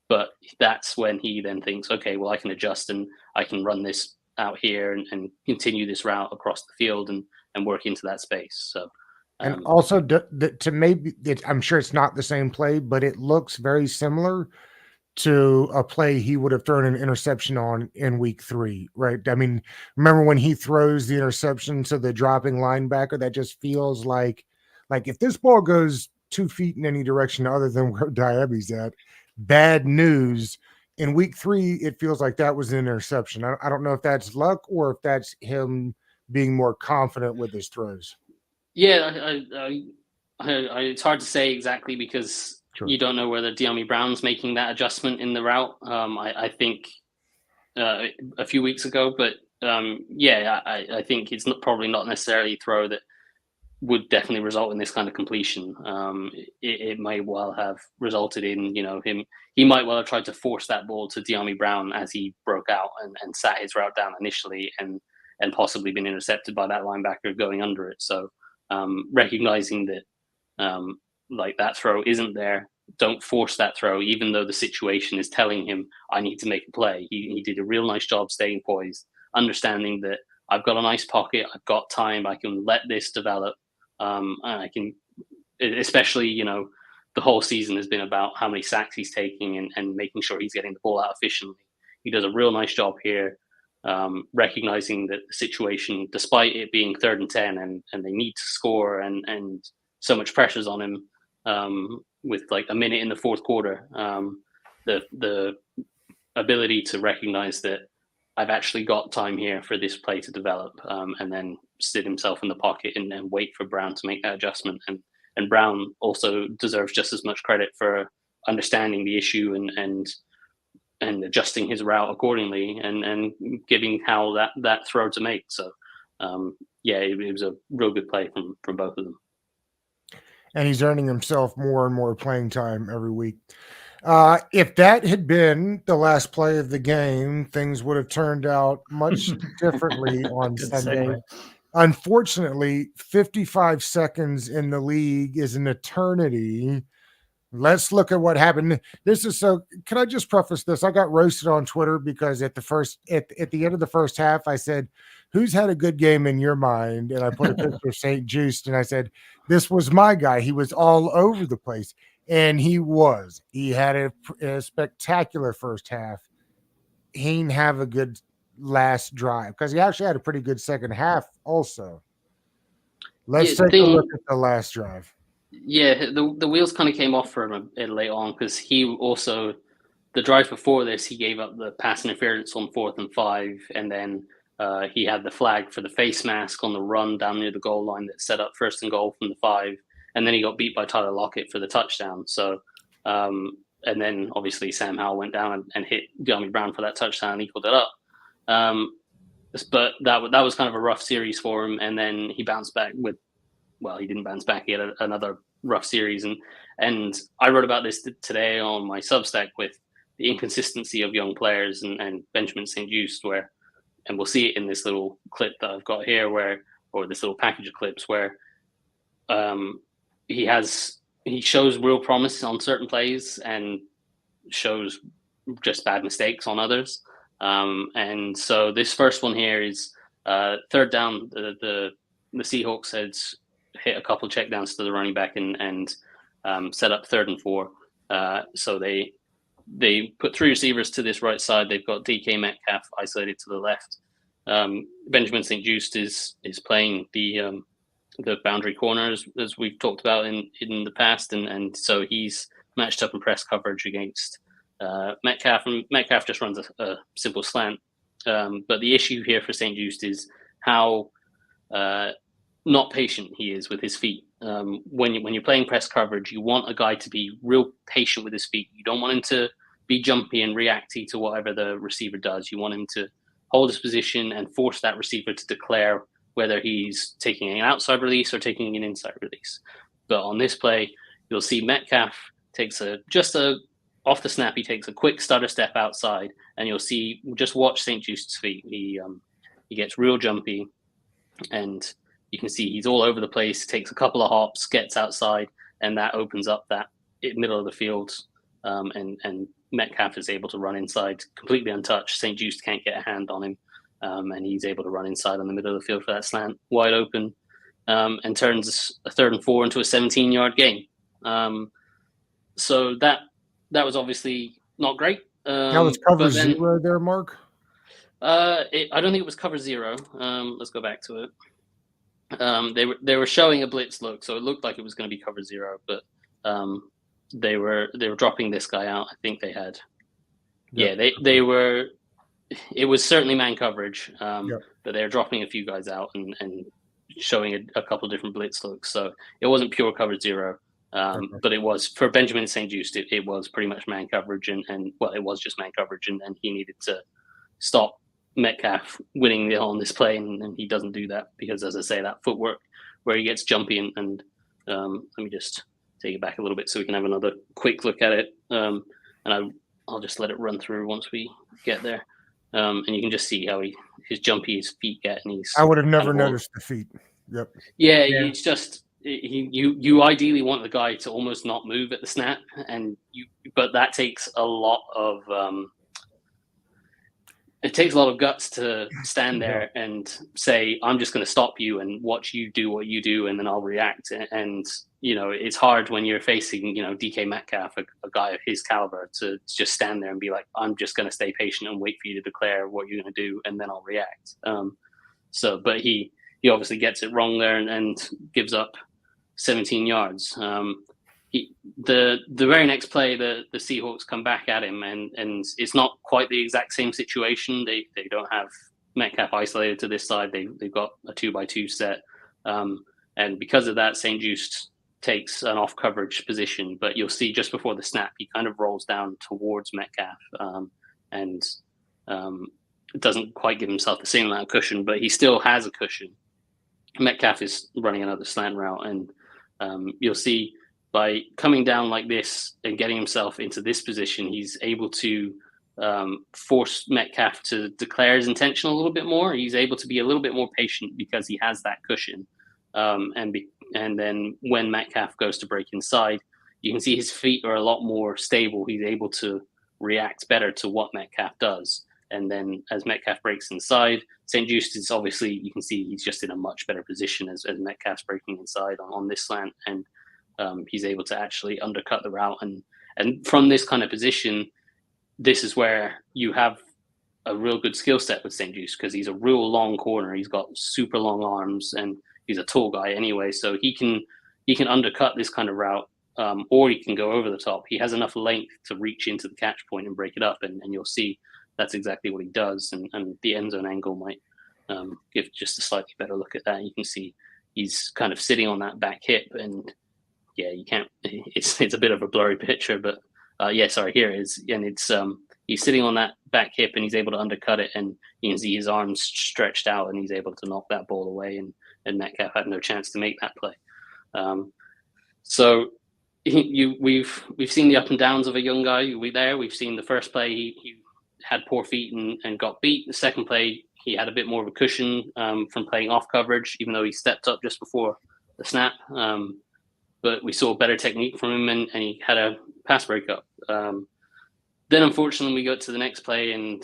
But that's when he then thinks, okay, well, I can adjust and I can run this out here and continue this route across the field and work into that space. So, and also to maybe, I'm sure it's not the same play, but it looks very similar to a play he would have thrown an interception on in week 3, right? I mean, remember when he throws the interception to the dropping linebacker? That just feels like if this ball goes 2 feet in any direction other than where Diami's at, bad news in week 3, it feels like that was an interception. I don't know if that's luck or if that's him being more confident with his throws. Yeah, it's hard to say exactly because you don't know whether Diami Brown's making that adjustment in the route. I think a few weeks ago, but I think it's probably not necessarily a throw that would definitely result in this kind of completion. It may well have resulted in, him. He might well have tried to force that ball to Diami Brown as he broke out and sat his route down initially and possibly been intercepted by that linebacker going under it. So recognizing that like that throw isn't there, don't force that throw, even though the situation is telling him, I need to make a play. He did a real nice job staying poised, understanding that I've got a nice pocket, I've got time, I can let this develop. And I can, especially, the whole season has been about how many sacks he's taking and making sure he's getting the ball out efficiently. He does a real nice job here, recognizing that the situation, despite it being 3rd and 10 and they need to score and so much pressure's on him with like a minute in the 4th quarter, the ability to recognize that I've actually got time here for this play to develop, and then sit himself in the pocket and wait for Brown to make that adjustment. And Brown also deserves just as much credit for understanding the issue and adjusting his route accordingly and giving Howell that throw to make. So it was a real good play from both of them. And he's earning himself more and more playing time every week. If that had been the last play of the game, things would have turned out much differently on Sunday. Segue. Unfortunately, 55 seconds in the league is an eternity. Let's look at what happened. Can I just preface this? I got roasted on Twitter because at the end of the first half, I said, who's had a good game in your mind? And I put a picture of St. Just and I said, this was my guy. He was all over the place. And he was. He had a spectacular first half. He didn't have a good last drive because he actually had a pretty good second half also. Let's take a look at the last drive. Yeah, the wheels kind of came off for him a bit late on because he also, the drive before this, he gave up the pass interference on 4th and 5, and then he had the flag for the face mask on the run down near the goal line that set up 1st and goal from the 5, and then he got beat by Tyler Lockett for the touchdown. So, and then obviously Sam Howell went down and hit Diami Brown for that touchdown and equaled it up. But that was kind of a rough series for him, and then he bounced back he didn't bounce back. He had another rough series, and I wrote about this today on my Substack with the inconsistency of young players and Benjamin St. Just, and we'll see it in this little clip that I've got here, or this little package of clips where he shows real promise on certain plays and shows just bad mistakes on others. And so this first one here is 3rd down. The Seahawks had hit a couple checkdowns to the running back and set up 3rd and 4. So they put 3 receivers to this right side. They've got DK Metcalf isolated to the left. Benjamin St. Just is playing the boundary corners, as we've talked about in the past, and so he's matched up in press coverage against Metcalf, and Metcalf just runs a simple slant. But the issue here for St. Just is how not patient he is with his feet. When you're playing press coverage, you want a guy to be real patient with his feet. You don't want him to be jumpy and reacty to whatever the receiver does. You want him to hold his position and force that receiver to declare whether he's taking an outside release or taking an inside release. But on this play, you'll see Metcalf takes off the snap, he takes a quick stutter step outside, and you'll see, just watch St. Just's feet. He gets real jumpy, and you can see he's all over the place, takes a couple of hops, gets outside, and that opens up that middle of the field, and Metcalf is able to run inside completely untouched. St. Just can't get a hand on him, and he's able to run inside on the middle of the field for that slant, wide open, and turns a 3rd and 4 into a 17-yard gain. So that was obviously not great. That was cover 0 there, Mark? I don't think it was cover 0. Let's go back to it. They were showing a blitz look, so it looked like it was going to be cover 0, but they were dropping this guy out. I think they had Yeah, they were. It was certainly man coverage, Yep. but they're dropping a few guys out and showing a couple of different blitz looks. So it wasn't pure coverage zero, but it was for Benjamin St-Juste. It was pretty much man coverage, and well, it was just man coverage, and he needed to stop Metcalf winning the on this play, and he doesn't do that because, as I say, that footwork where he gets jumpy and let me just take it back a little bit so we can have another quick look at it, and I'll just let it run through once we get there. And you can just see how his jumpy his feet get, and he's. I would have never noticed the feet. Yep. Yeah, it's just you ideally want the guy to almost not move at the snap, but that takes a lot of it takes a lot of guts to stand there and say, I'm just going to stop you and watch you do what you do, and then I'll react. And it's hard when you're facing DK Metcalf, a guy of his caliber, to just stand there and be like, I'm just going to stay patient and wait for you to declare what you're going to do, and then I'll react. But he obviously gets it wrong there and gives up 17 yards. The very next play, the Seahawks come back at him, and it's not quite the exact same situation. They don't have Metcalf isolated to this side. They've got a 2x2 set, and because of that, St-Juste takes an off coverage position. But you'll see just before the snap, he kind of rolls down towards Metcalf, and doesn't quite give himself the same amount of cushion, but he still has a cushion. Metcalf is running another slant route, and you'll see by coming down like this and getting himself into this position, he's able to force Metcalf to declare his intention a little bit more. He's able to be a little bit more patient because he has that cushion. And then when Metcalf goes to break inside, you can see his feet are a lot more stable. He's able to react better to what Metcalf does. And then as Metcalf breaks inside, St-Juste is obviously, you can see he's just in a much better position as Metcalf's breaking inside on this slant. And he's able to actually undercut the route. And from this kind of position, this is where you have a real good skill set with St-Juste, because he's a real long corner. He's got super long arms, and he's a tall guy anyway. So he can undercut this kind of route, or he can go over the top. He has enough length to reach into the catch point and break it up. And you'll see that's exactly what he does. And the end zone angle might give just a slightly better look at that. You can see he's kind of sitting on that back hip, and yeah, you can't. It's a bit of a blurry picture, but here it is, and it's he's sitting on that back hip, and he's able to undercut it, and you can see his arms stretched out, and he's able to knock that ball away, and Metcalf had no chance to make that play. So we've seen the up and downs of a young guy. We've seen the first play he had poor feet and got beat. The second play he had a bit more of a cushion from playing off coverage, even though he stepped up just before the snap. But we saw better technique from him, and he had a pass breakup. Then, unfortunately, we got to the next play, and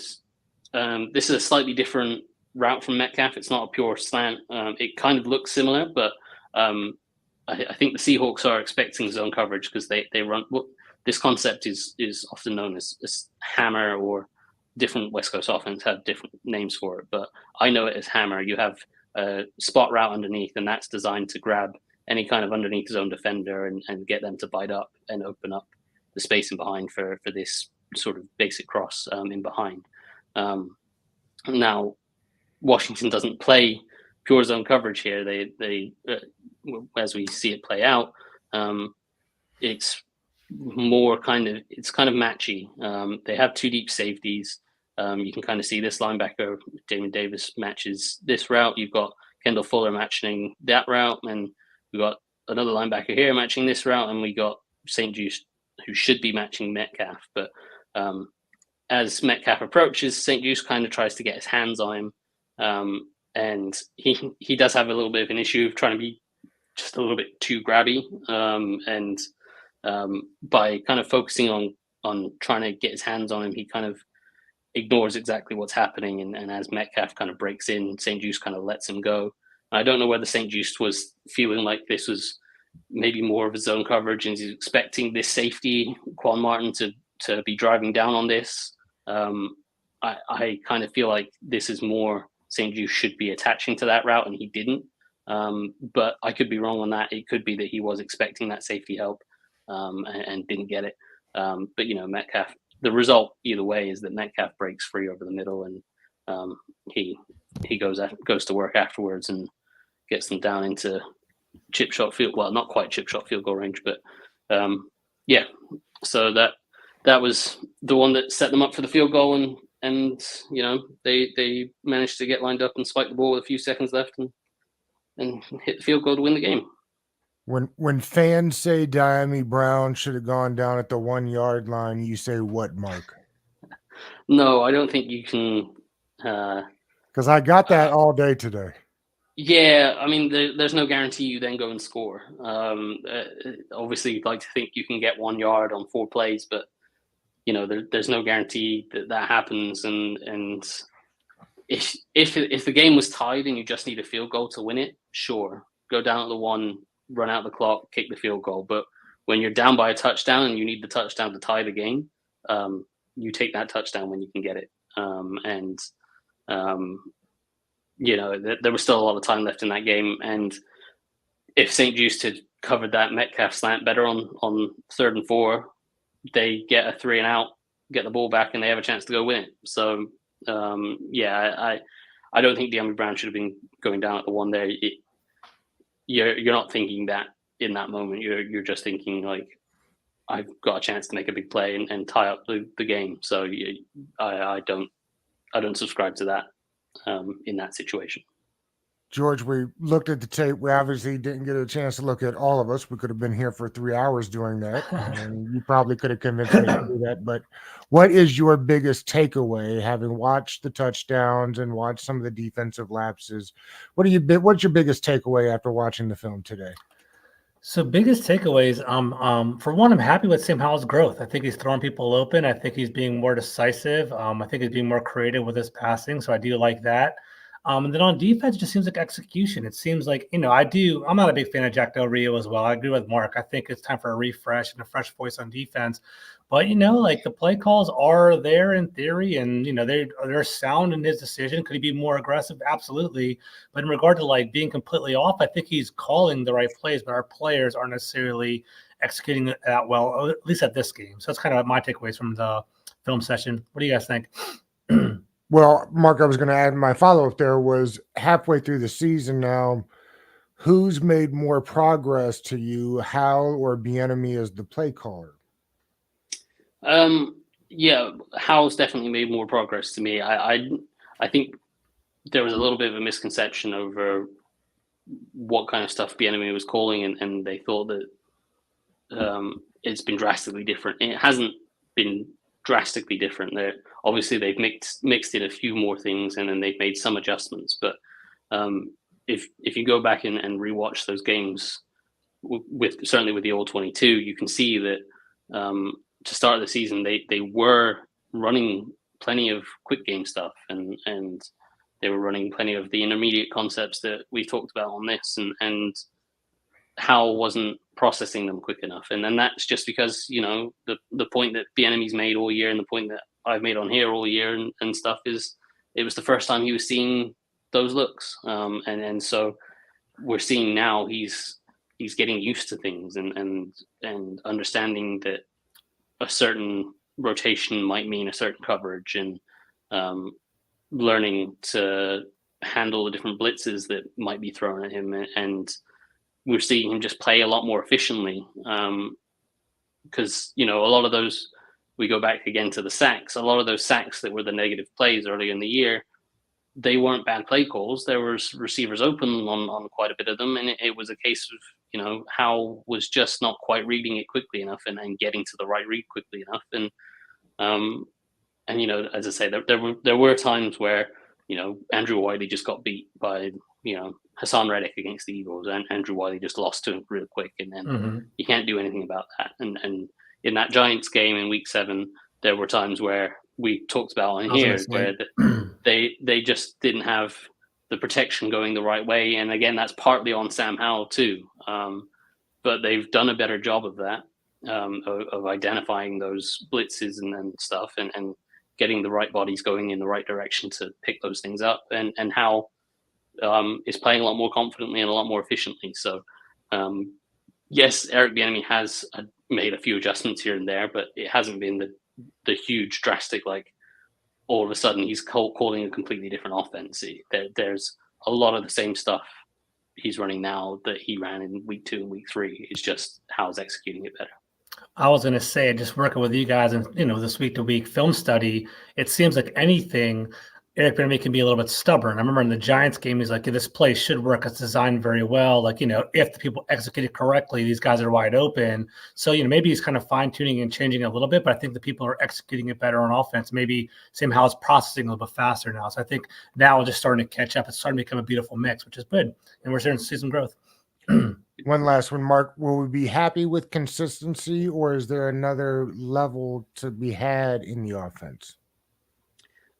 this is a slightly different route from Metcalf. It's not a pure slant. It kind of looks similar, but I think the Seahawks are expecting zone coverage because they run. Well, this concept is often known as hammer, or different West Coast offense have different names for it, but I know it as hammer. You have a spot route underneath, and that's designed to grab any kind of underneath zone defender and get them to bite up and open up the space in behind for this sort of basic cross in behind. Now, Washington doesn't play pure zone coverage here. They as we see it play out, it's more kind of matchy. They have two deep safeties. You can kind of see this linebacker, Damon Davis, matches this route. You've got Kendall Fuller matching that route, and we got another linebacker here matching this route, and we got St-Juste who should be matching Metcalf. But as Metcalf approaches, St-Juste kind of tries to get his hands on him, and he does have a little bit of an issue of trying to be just a little bit too grabby, and by kind of focusing on trying to get his hands on him, he kind of ignores exactly what's happening, and as Metcalf kind of breaks in, St-Juste kind of lets him go. I don't know whether St-Juste was feeling like this was maybe more of a zone coverage, and he's expecting this safety, Quan Martin, to be driving down on this. I kind of feel like this is more St-Juste should be attaching to that route, and he didn't. But I could be wrong on that. It could be that he was expecting that safety help and didn't get it. But Metcalf the result either way is that Metcalf breaks free over the middle, and he goes to work afterwards and gets them down into chip shot field. Well, not quite chip shot field goal range, but yeah. So that was the one that set them up for the field goal, and you know they managed to get lined up and spike the ball with a few seconds left and hit the field goal to win the game. When fans say Diami Brown should have gone down at the 1 yard line, you say what, Mark? No, I don't think you can. Because I got that all day today. Yeah, I mean, there's no guarantee you then go and score. Obviously, you'd like to think you can get 1 yard on 4 plays, but you know, there's no guarantee that happens. And if the game was tied and you just need a field goal to win it, sure, go down at the 1, run out the clock, kick the field goal. But when you're down by a touchdown and you need the touchdown to tie the game, you take that touchdown when you can get it. You know, there was still a lot of time left in that game. And if St. Juste had covered that Metcalf slant better on 3rd and 4, they get a 3 and out, get the ball back, and they have a chance to go win it. So, yeah, I don't think Diami Brown should have been going down at the 1 there. You're not thinking that in that moment. You're just thinking, like, I've got a chance to make a big play and tie up the game. So I don't subscribe to that in that situation. George, we looked at the tape. We obviously didn't get a chance to look at all of us. We could have been here for 3 hours doing that, and you probably could have convinced me to do that. But what is your biggest takeaway, having watched the touchdowns and watched some of the defensive lapses? What's your biggest takeaway after watching the film today? So biggest takeaways, for one, I'm happy with Sam Howell's growth. I think he's throwing people open. I think he's being more decisive. I think he's being more creative with his passing. So I do like that. And then on defense, it just seems like execution. It seems like, you know, I'm not a big fan of Jack Del Rio as well. I agree with Mark. I think it's time for a refresh and a fresh voice on defense. But, you know, like the play calls are there in theory, and, you know, they're sound in his decision. Could he be more aggressive? Absolutely. But in regard to like being completely off, I think he's calling the right plays, but our players aren't necessarily executing it that well, at least at this game. So that's kind of my takeaways from the film session. What do you guys think? Well, Mark, I was going to add my follow-up there was halfway through the season now, who's made more progress to you, Hal or Bieniemy as the play caller? Yeah, Howell's definitely made more progress to me. I think there was a little bit of a misconception over what kind of stuff Bieniemy was calling, and they thought that it's been drastically different. It hasn't been drastically different. Obviously they've mixed in a few more things, and then they've made some adjustments. But if you go back and rewatch those games, certainly with the All-22, you can see that to start the season they were running plenty of quick game stuff, and they were running plenty of the intermediate concepts that we've talked about on this, and Howell wasn't processing them quick enough. And then that's just because, you know, the point that Bieniemy's made all year and the point that I've made on here all year and stuff is it was the first time he was seeing those looks. And so we're seeing now he's getting used to things and understanding that a certain rotation might mean a certain coverage, and learning to handle the different blitzes that might be thrown at him. And we're seeing him just play a lot more efficiently, because, you know, a lot of those, we go back again to the sacks, a lot of those sacks that were the negative plays earlier in the year, they weren't bad play calls. There was receivers open on quite a bit of them, and it was a case of, you know, Howell was just not quite reading it quickly enough and getting to the right read quickly enough. And you know, as I say, there were times where, you know, Andrew Wiley just got beat by, you know, Hassan Reddick against the Eagles, and Andrew Wiley just lost to him real quick, and then you can't do anything about that. And in that Giants game in Week 7, there were times where we talked about on here where they just didn't have the protection going the right way, and again, that's partly on Sam Howell too. But they've done a better job of that, of identifying those blitzes and stuff, and getting the right bodies going in the right direction to pick those things up. And Howell is playing a lot more confidently and a lot more efficiently. So, yes, Eric Bieniemy has made a few adjustments here and there, but it hasn't been the huge drastic, like all of a sudden he's calling a completely different offense. There's a lot of the same stuff he's running now that he ran in week 2 and week 3. It's just how's executing it better. I was going to say, just working with you guys and, this week-to-week film study, it seems like anything, Eric Bieniemy can be a little bit stubborn. I remember in the Giants game, he's like, this play should work. It's designed very well. Like, if the people execute it correctly, these guys are wide open. So, maybe he's kind of fine-tuning and changing a little bit, but I think the people are executing it better on offense. Maybe somehow it's processing a little bit faster now. So I think now it's just starting to catch up. It's starting to become a beautiful mix, which is good. And we're starting to see some growth. One last one, Mark. Will we be happy with consistency, or is there another level to be had in the offense?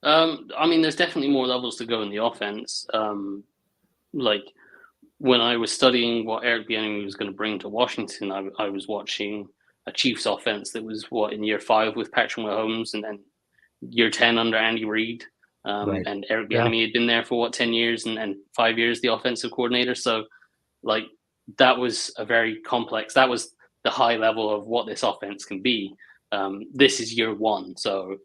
I mean, there's definitely more levels to go in the offense. Like when I was studying what Eric Bieniemy was going to bring to Washington, I was watching a Chiefs offense that was in year 5 with Patrick Mahomes, and then year 10 under Andy Reid. Right. And Eric Bieniemy had been there for 10 years and 5 years the offensive coordinator. So like that was a very complex. That was the high level of what this offense can be. This is year 1, so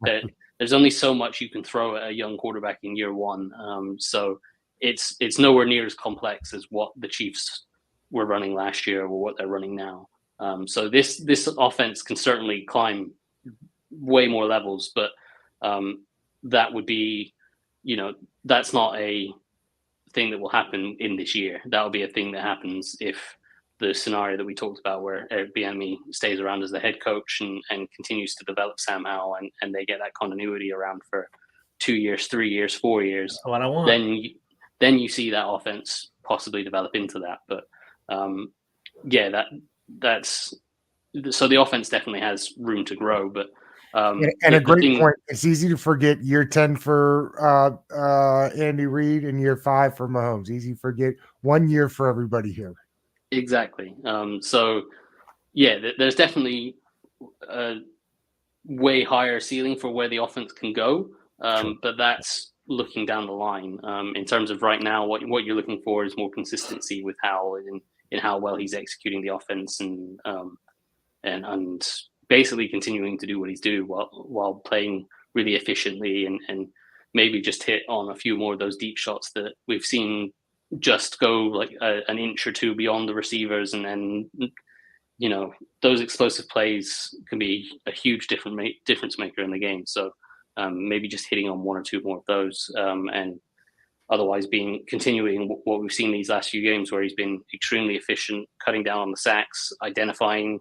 there's only so much you can throw at a young quarterback in year 1. So it's nowhere near as complex as what the Chiefs were running last year or what they're running now. So this offense can certainly climb way more levels, but that would be, that's not a thing that will happen in this year. That'll be a thing that happens if the scenario that we talked about where Eric Bieniemy stays around as the head coach and continues to develop Sam Howell and they get that continuity around for 2 years, 3 years, 4 years. That's what I want. Then you see that offense possibly develop into that. But that's so the offense definitely has room to grow. But and a great point. It's easy to forget year 10 for Andy Reid and year 5 for Mahomes. Easy to forget 1 year for everybody here. Exactly. So there's definitely a way higher ceiling for where the offense can go. Sure. But that's looking down the line. In terms of right now, what you're looking for is more consistency with Howell in how well he's executing the offense and basically continuing to do what he's doing while playing really efficiently and maybe just hit on a few more of those deep shots that we've seen just go like an inch or two beyond the receivers. And then, those explosive plays can be a huge difference maker in the game. So maybe just hitting on 1 or 2 more of those and otherwise continuing what we've seen these last few games where he's been extremely efficient, cutting down on the sacks, identifying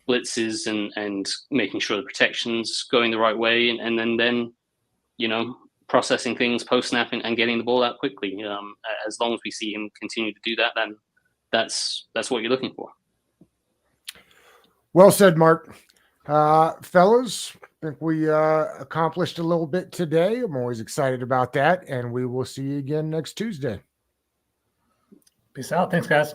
blitzes and making sure the protection's going the right way, and then processing things post snap and getting the ball out quickly. As long as we see him continue to do that, then that's what you're looking for. Well said, Mark. Fellas, I think we accomplished a little bit today. I'm always excited about that, and we will see you again next Tuesday. Peace out. Thanks, guys.